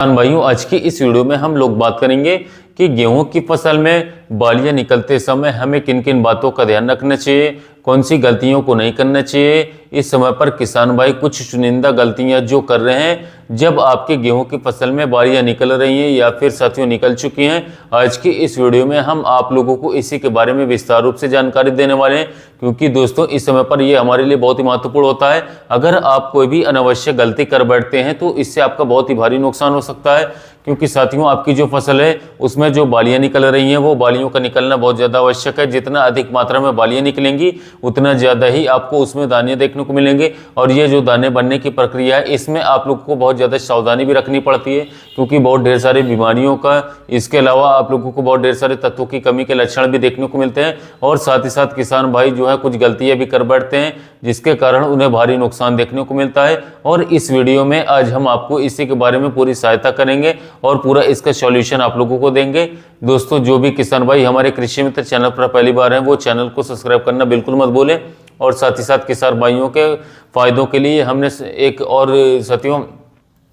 किसान भाइयों, आज की इस वीडियो में हम लोग बात करेंगे कि गेहूं की फसल में बालियां निकलते समय हमें किन किन बातों का ध्यान रखना चाहिए, कौन सी गलतियों को नहीं करना चाहिए। इस समय पर किसान भाई कुछ चुनिंदा गलतियां जो कर रहे हैं जब आपके गेहूं की फसल में बालियां निकल रही हैं या फिर साथियों निकल चुकी हैं, आज की इस वीडियो में हम आप लोगों को इसी के बारे में विस्तार रूप से जानकारी देने वाले हैं। क्योंकि दोस्तों इस समय पर यह हमारे लिए बहुत ही महत्वपूर्ण होता है। अगर आप कोई भी अनावश्यक गलती कर बैठते हैं तो इससे आपका बहुत ही भारी नुकसान हो सकता है। क्योंकि साथियों आपकी जो फसल है उसमें जो बालियां निकल रही हैं वो बालियों का निकलना बहुत ज़्यादा आवश्यक है। जितना अधिक मात्रा में बालियां निकलेंगी उतना ज़्यादा ही आपको उसमें दाने देखने को मिलेंगे। और ये जो दाने बनने की प्रक्रिया है इसमें आप लोग को बहुत ज़्यादा सावधानी भी रखनी पड़ती है, क्योंकि बहुत ढेर सारी बीमारियों का, इसके अलावा आप लोगों को बहुत ढेर सारे तत्वों की कमी के लक्षण भी देखने को मिलते हैं। और साथ ही साथ किसान भाई जो है कुछ गलतियाँ भी कर बैठते हैं जिसके कारण उन्हें भारी नुकसान देखने को मिलता है। और इस वीडियो में आज हम आपको इसी के बारे में पूरी सहायता करेंगे और पूरा इसका सॉल्यूशन आप लोगों को देंगे। दोस्तों जो भी किसान भाई हमारे कृषि मित्र चैनल पर पहली बार हैं वो चैनल को सब्सक्राइब करना बिल्कुल मत भूलें। और साथ ही साथ किसान भाइयों के फायदों के लिए हमने एक और साथियों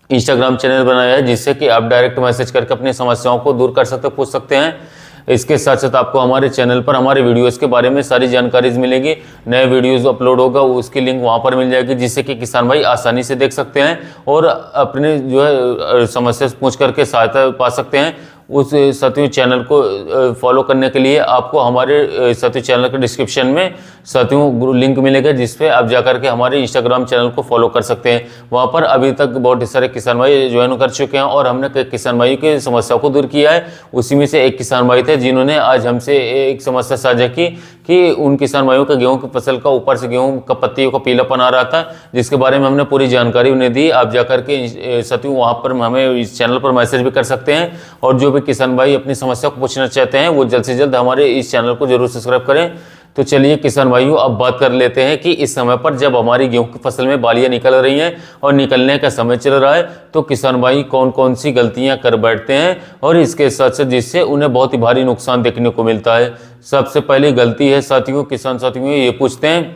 इंस्टाग्राम चैनल बनाया है जिससे कि आप डायरेक्ट मैसेज करके अपनी समस्याओं को दूर कर सकते, पूछ सकते हैं। इसके साथ साथ आपको हमारे चैनल पर हमारे वीडियोस के बारे में सारी जानकारी मिलेगी। नए वीडियोस अपलोड होगा उसकी लिंक वहां पर मिल जाएगी जिससे कि किसान भाई आसानी से देख सकते हैं और अपने जो है समस्या पूछ करके सहायता पा सकते हैं। उस साथियों चैनल को फॉलो करने के लिए आपको हमारे साथियों चैनल के डिस्क्रिप्शन में साथियों लिंक मिलेगा जिस पे आप जाकर के हमारे इंस्टाग्राम चैनल को फॉलो कर सकते हैं। वहाँ पर अभी तक बहुत सारे किसान भाई ज्वाइन कर चुके हैं और हमने कई किसान भाई की समस्या को दूर किया है। उसी में से एक किसान भाई थे जिन्होंने आज हमसे एक समस्या साझा की कि उन किसान भाइयों का गेहूं की फसल का ऊपर से गेहूं का पत्तियों का पीलापन आ रहा था, जिसके बारे में हमने पूरी जानकारी उन्हें दी। आप जाकर के साथियों वहाँ पर हमें इस चैनल पर मैसेज भी कर सकते हैं। और जो भी किसान भाई अपनी समस्या को पूछना चाहते हैं वो जल्द से जल्द हमारे इस चैनल को जरूर सब्सक्राइब करें। तो चलिए किसान भाइयों अब बात कर लेते हैं कि इस समय पर जब हमारी गेहूं की फसल में बालियां निकल रही हैं और निकलने का समय चल रहा है तो किसान भाई कौन कौन सी गलतियां कर बैठते हैं और इसके साथ साथ जिससे उन्हें बहुत ही भारी नुकसान देखने को मिलता है। सबसे पहली गलती है साथियों, किसान साथियों ये पूछते हैं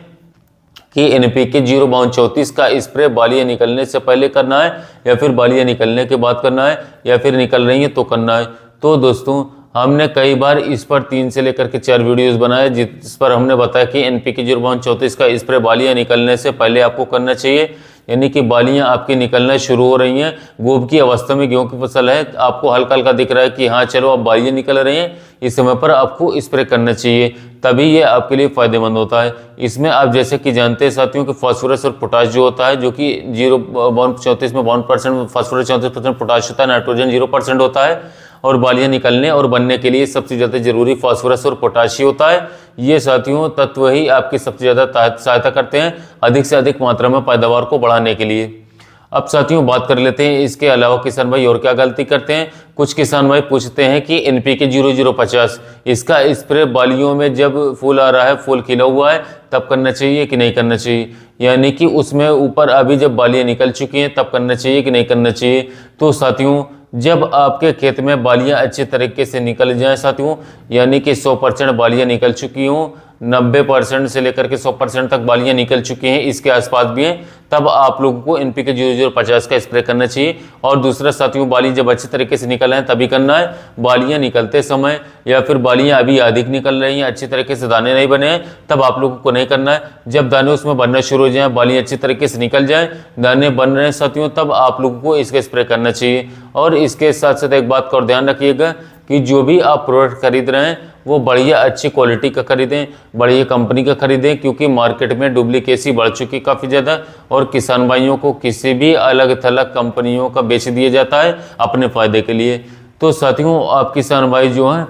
कि NPK 0-34 का स्प्रे बालियां निकलने से पहले करना है या फिर बालियां निकलने के बाद करना है या फिर निकल रही है तो करना है। तो दोस्तों हमने कई बार इस पर 3 से लेकर के 4 वीडियोस बनाए जिस पर हमने बताया कि NPK 0-34 का स्प्रे बालियां निकलने से पहले आपको करना चाहिए, यानी कि बालियां आपकी निकलना शुरू हो रही हैं, गोब की अवस्था में गेहूं की फसल है, आपको हल्का हल्का दिख रहा है कि हाँ चलो अब बालियां निकल रही हैं, इस समय पर आपको स्प्रे करना चाहिए, तभी ये आपके लिए फायदेमंद होता है। इसमें आप जैसे कि जानते हैं साथियों कि फास्फोरस और पोटाश जो होता है, जो कि 0-34 में 1% फास्फोरस, 34% पोटाश होता है, नाइट्रोजन 0% होता है। और बालियां निकलने और बनने के लिए सबसे ज़्यादा जरूरी फास्फोरस और पोटाशी होता है। ये साथियों तत्व ही आपकी सबसे ज़्यादा सहायता करते हैं अधिक से अधिक मात्रा में पैदावार को बढ़ाने के लिए। अब साथियों बात कर लेते हैं इसके अलावा किसान भाई और क्या गलती करते हैं। कुछ किसान भाई पूछते हैं कि NPK 0050 इसका स्प्रे बालियों में जब फूल आ रहा है, फूल खिला हुआ है तब करना चाहिए कि नहीं करना चाहिए, यानी कि उसमें ऊपर अभी जब बालियां निकल चुकी हैं तब करना चाहिए कि नहीं करना चाहिए। तो साथियों जब आपके खेत में बालियां अच्छे तरीके से निकल जाएं साथियों, यानी कि 100% बालियां निकल चुकी हों, 90% से लेकर के 100% तक बालियां निकल चुकी हैं, इसके आसपास भी हैं, तब आप लोगों को NPK 0050 का स्प्रे करना चाहिए। और दूसरा साथियों बाली जब अच्छे तरीके से निकल हैं तभी करना है। बालियां निकलते समय या फिर बालियां अभी अधिक निकल रही हैं, अच्छी तरीके से दाने नहीं बने हैं, तब आप लोगों को नहीं करना है। जब दाने उसमें बनना शुरू हो जाए, बालियां अच्छी तरीके से निकल जाएं, दाने बन रहे हैं साथियों, तब आप लोगों को इसका स्प्रे करना चाहिए। और इसके साथ साथ एक बात का और ध्यान रखिएगा कि जो भी आप प्रोडक्ट खरीद रहे हैं वो बढ़िया अच्छी क्वालिटी का खरीदें, बढ़िया कंपनी का खरीदें, क्योंकि मार्केट में डुप्लीकेसी बढ़ चुकी काफ़ी ज़्यादा और किसान भाइयों को किसी भी अलग थलग कंपनियों का बेच दिया जाता है अपने फ़ायदे के लिए। तो साथियों आप किसान भाई जो हैं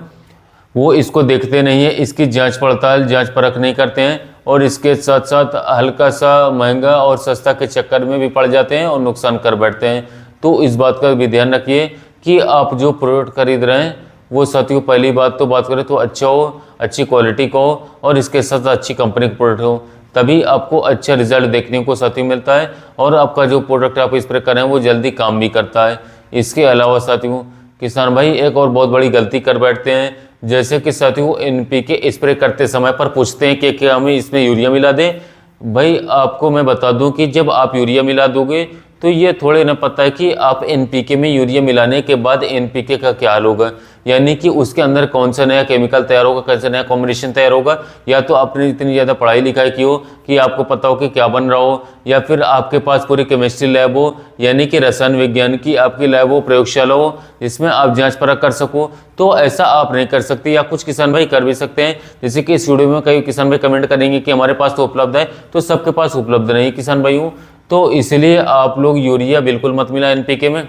वो इसको देखते नहीं है, इसकी जांच पड़ताल जांच परख नहीं करते हैं और इसके साथ साथ हल्का सा महंगा और सस्ता के चक्कर में भी पड़ जाते हैं और नुकसान कर बैठते हैं। तो इस बात का भी ध्यान रखिए कि आप जो प्रोडक्ट खरीद रहे हैं वो साथियों पहली बात तो बात करें तो अच्छा हो, अच्छी क्वालिटी का हो और इसके साथ अच्छी कंपनी का प्रोडक्ट हो, तभी आपको अच्छा रिजल्ट देखने को साथियों मिलता है और आपका जो प्रोडक्ट आप स्प्रे कर रहे हैं वो जल्दी काम भी करता है। इसके अलावा साथियों किसान भाई एक और बहुत बड़ी गलती कर बैठते हैं, जैसे कि साथियों NPK स्प्रे करते समय पर पूछते हैं कि क्या हमें इसमें यूरिया मिला दें। भाई आपको मैं बता दूं कि जब आप यूरिया मिला दोगे तो ये थोड़े ना पता है कि आप एनपीके में यूरिया मिलाने के बाद एनपीके का क्या हाल होगा, यानी कि उसके अंदर कौन सा नया केमिकल तैयार होगा, कौन सा नया कॉम्बिनेशन तैयार होगा। या तो आपने इतनी ज़्यादा पढ़ाई लिखाई की हो कि आपको पता हो कि क्या बन रहा हो, या फिर आपके पास पूरी केमिस्ट्री लैब हो, यानी कि रसायन विज्ञान की आपकी लैब हो, प्रयोगशाला हो, जिसमें आप जांच परख कर सको। तो ऐसा आप नहीं कर सकते, या कुछ किसान भाई कर भी सकते हैं। जैसे कि इस वीडियो में कई किसान भाई कमेंट करेंगे कि हमारे पास तो उपलब्ध है, तो सबके पास उपलब्ध नहीं किसान भाइयों। तो इसलिए आप लोग यूरिया बिल्कुल मत मिला एनपीके में,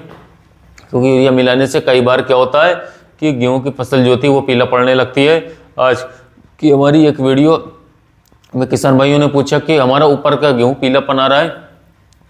क्योंकि यूरिया मिलाने से कई बार क्या होता है कि गेहूं की फसल जो होती है वो पीला पड़ने लगती है। आज की हमारी एक वीडियो में किसान भाइयों ने पूछा कि हमारा ऊपर का गेहूं पीला पना रहा है,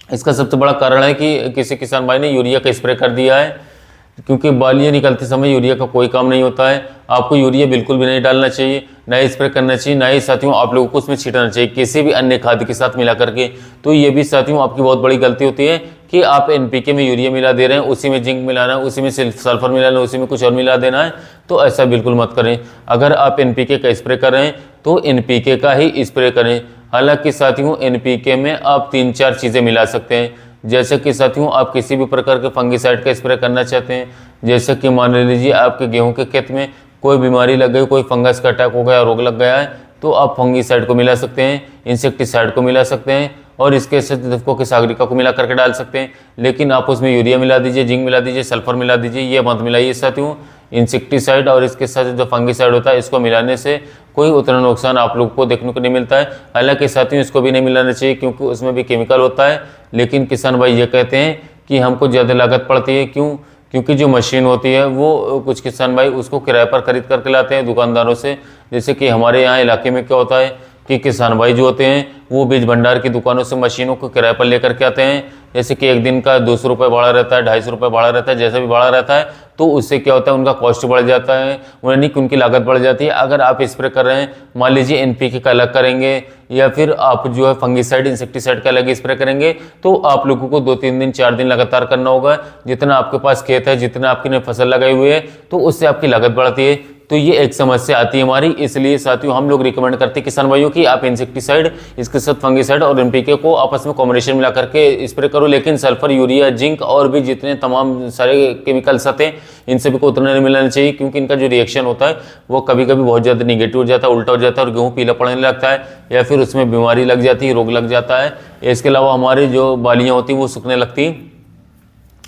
इसका सबसे बड़ा कारण है कि किसी किसान भाई ने यूरिया का स्प्रे कर दिया है, क्योंकि बालियाँ निकलते समय यूरिया का कोई काम नहीं होता है। आपको यूरिया बिल्कुल भी नहीं डालना चाहिए, ना ही स्प्रे करना चाहिए, ना ही साथियों आप लोगों को उसमें छिटाना चाहिए किसी भी अन्य खाद के साथ मिला करके। तो ये भी साथियों आपकी बहुत बड़ी गलती होती है कि आप एनपीके में यूरिया मिला दे रहे हैं, उसी में जिंक मिलाना है, उसी में सल्फर मिलाना है, उसी में कुछ और मिला देना है। तो ऐसा बिल्कुल मत करें। अगर आप एनपीके का स्प्रे कर रहे हैं तो एनपीके का ही स्प्रे करें। हालांकि साथियों एनपीके में आप 3-4 चीज़ें मिला सकते हैं। जैसे कि साथियों आप किसी भी प्रकार के फंगिसाइड का स्प्रे करना चाहते हैं, जैसे कि मान लीजिए आपके गेहूं के खेत में कोई बीमारी लग गई, कोई फंगस का अटैक हो गया, रोग लग गया है, तो आप फंगिसाइड को मिला सकते हैं, इंसेक्टिसाइड को मिला सकते हैं, और इसके साथ के सागरिका को मिला करके डाल सकते हैं। लेकिन आप उसमें यूरिया मिला दीजिए, जिंक मिला दीजिए, सल्फर मिला दीजिए, ये मत मिलाइए साथियों। इंसेक्टिसाइड और इसके साथ जो फंगिसाइड होता है इसको मिलाने से कोई उतना नुकसान आप लोग को देखने को नहीं मिलता है। हालांकि साथियों इसको भी नहीं मिलाना चाहिए क्योंकि उसमें भी केमिकल होता है। लेकिन किसान भाई ये कहते हैं कि हमको ज़्यादा लागत पड़ती है, क्यों? क्योंकि जो मशीन होती है वो कुछ किसान भाई उसको किराए पर खरीद करके लाते हैं दुकानदारों से। जैसे कि हमारे यहाँ इलाके में क्या होता है कि किसान भाई जो होते हैं वो बीज भंडार की दुकानों से मशीनों को किराए पर लेकर के आते हैं। जैसे कि एक दिन का 200 रुपये भाड़ा रहता है, 250 रुपये भाड़ा रहता है, जैसा भी भाड़ा रहता है, तो उससे क्या होता है उनका कॉस्ट बढ़ जाता है, यानी कि उनकी लागत बढ़ जाती है। अगर आप स्प्रे कर रहे हैं, मान लीजिए एनपीके का अलग करेंगे या फिर आप जो है फंगिसाइड इंसेक्टिसाइड का अलग स्प्रे करेंगे, तो आप लोगों को 2-3 दिन 4 दिन लगातार करना होगा। जितना आपके पास खेत है, जितना आपकी फसल लगाई हुई है, तो उससे आपकी लागत बढ़ती है। तो ये एक समस्या आती है हमारी। इसलिए साथियों हम लोग रिकमेंड करते हैं किसान भाइयों की आप इंसेक्टिसाइड, इसके साथ फंगिसाइड और एनपीके को आपस में कॉम्बिनेशन मिला करके स्प्रे करो। लेकिन सल्फर, यूरिया, जिंक और भी जितने तमाम सारे केमिकल्स आते हैं इन सभी को उतना नहीं मिलाना चाहिए, क्योंकि इनका जो रिएक्शन होता है वो कभी कभी बहुत ज़्यादा निगेटिव हो जाता है, उल्टा हो जाता है और गेहूँ पीला पड़ने लगता है, या फिर उसमें बीमारी लग जाती है, रोग लग जाता है। इसके अलावा हमारी जो बालियाँ होती हैं वो सूखने लगती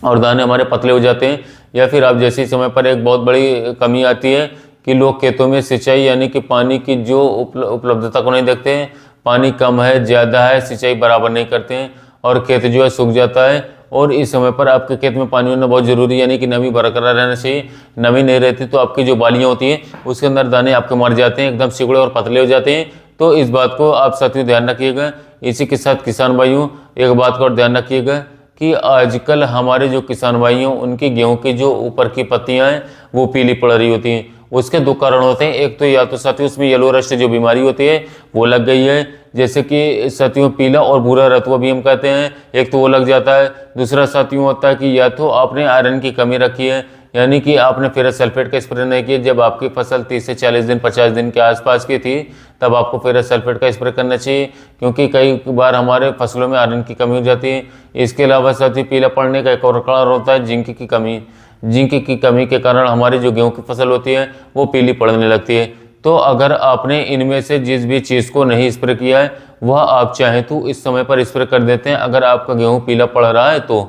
और दाने हमारे पतले हो जाते हैं। या फिर आप जैसे समय पर एक बहुत बड़ी कमी आती है कि लोग खेतों में सिंचाई यानी कि पानी की जो उपलब्धता को नहीं देखते हैं। पानी कम है, ज़्यादा है, सिंचाई बराबर नहीं करते हैं और खेत जो है सूख जाता है। और इस समय पर आपके खेत में पानी होना बहुत ज़रूरी है, यानी कि नमी बरकरार रहना चाहिए। नमी नहीं रहती तो आपकी जो बालियाँ होती हैं उसके अंदर दाने आपके मर जाते हैं, एकदम सिकुड़े और पतले हो जाते हैं। तो इस बात को आप साथियों ध्यान रखिएगा। इसी के साथ किसान भाइयों एक बात का और ध्यान रखिएगा कि आजकल हमारे जो किसान भाई हैं उनकी गेहूं की जो ऊपर की पत्तियां हैं वो पीली पड़ रही होती हैं। उसके 2 कारण होते हैं। एक तो या तो साथियों उसमें येलो रस्ट जो बीमारी होती है वो लग गई है, जैसे कि साथियों पीला और भूरा रतुआ भी हम कहते हैं, एक तो वो लग जाता है। दूसरा साथियों होता है कि या तो आपने आयरन की कमी रखी है, यानी कि आपने फेरस सल्फेट का स्प्रे नहीं किया। जब आपकी फसल 30 से 40 दिन 50 दिन के आसपास की थी तब आपको फेरस सल्फेट का स्प्रे करना चाहिए, क्योंकि कई बार हमारे फसलों में आयरन की कमी हो जाती है। इसके अलावा साथ ही पीला पड़ने का एक और कारण होता है जिंक की कमी। जिंक की कमी के कारण हमारी जो गेहूं की फसल होती है वो पीली पड़ने लगती है। तो अगर आपने इनमें से जिस भी चीज़ को नहीं स्प्रे किया है वह आप चाहें तो इस समय पर स्प्रे कर देते हैं, अगर आपका गेहूं पीला पड़ रहा है तो।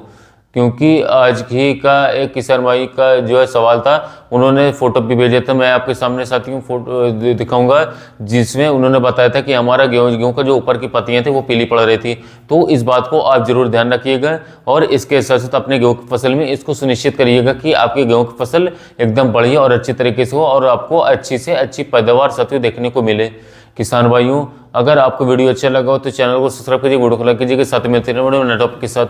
क्योंकि आज ही का एक किसान भाई का जो है सवाल था, उन्होंने फोटो भी भेजे थे, मैं आपके सामने साथियों फोटो दिखाऊंगा, जिसमें उन्होंने बताया था कि हमारा गेहूं का जो ऊपर की पत्तियां थी वो पीली पड़ रही थी। तो इस बात को आप जरूर ध्यान रखिएगा और इसके साथ साथ अपने गेहूं की फसल में इसको सुनिश्चित करिएगा कि आपके गेहूं की फसल एकदम बढ़िया और अच्छी तरीके से हो और आपको अच्छी से अच्छी पैदावार साथियों देखने को मिले। किसान भाइयों अगर आपको वीडियो अच्छा लगा हो तो चैनल को सब्सक्राइब कीजिए, वीडियो को लाइक कीजिए, साथ में मिलते हैं नए टॉपिक के साथ।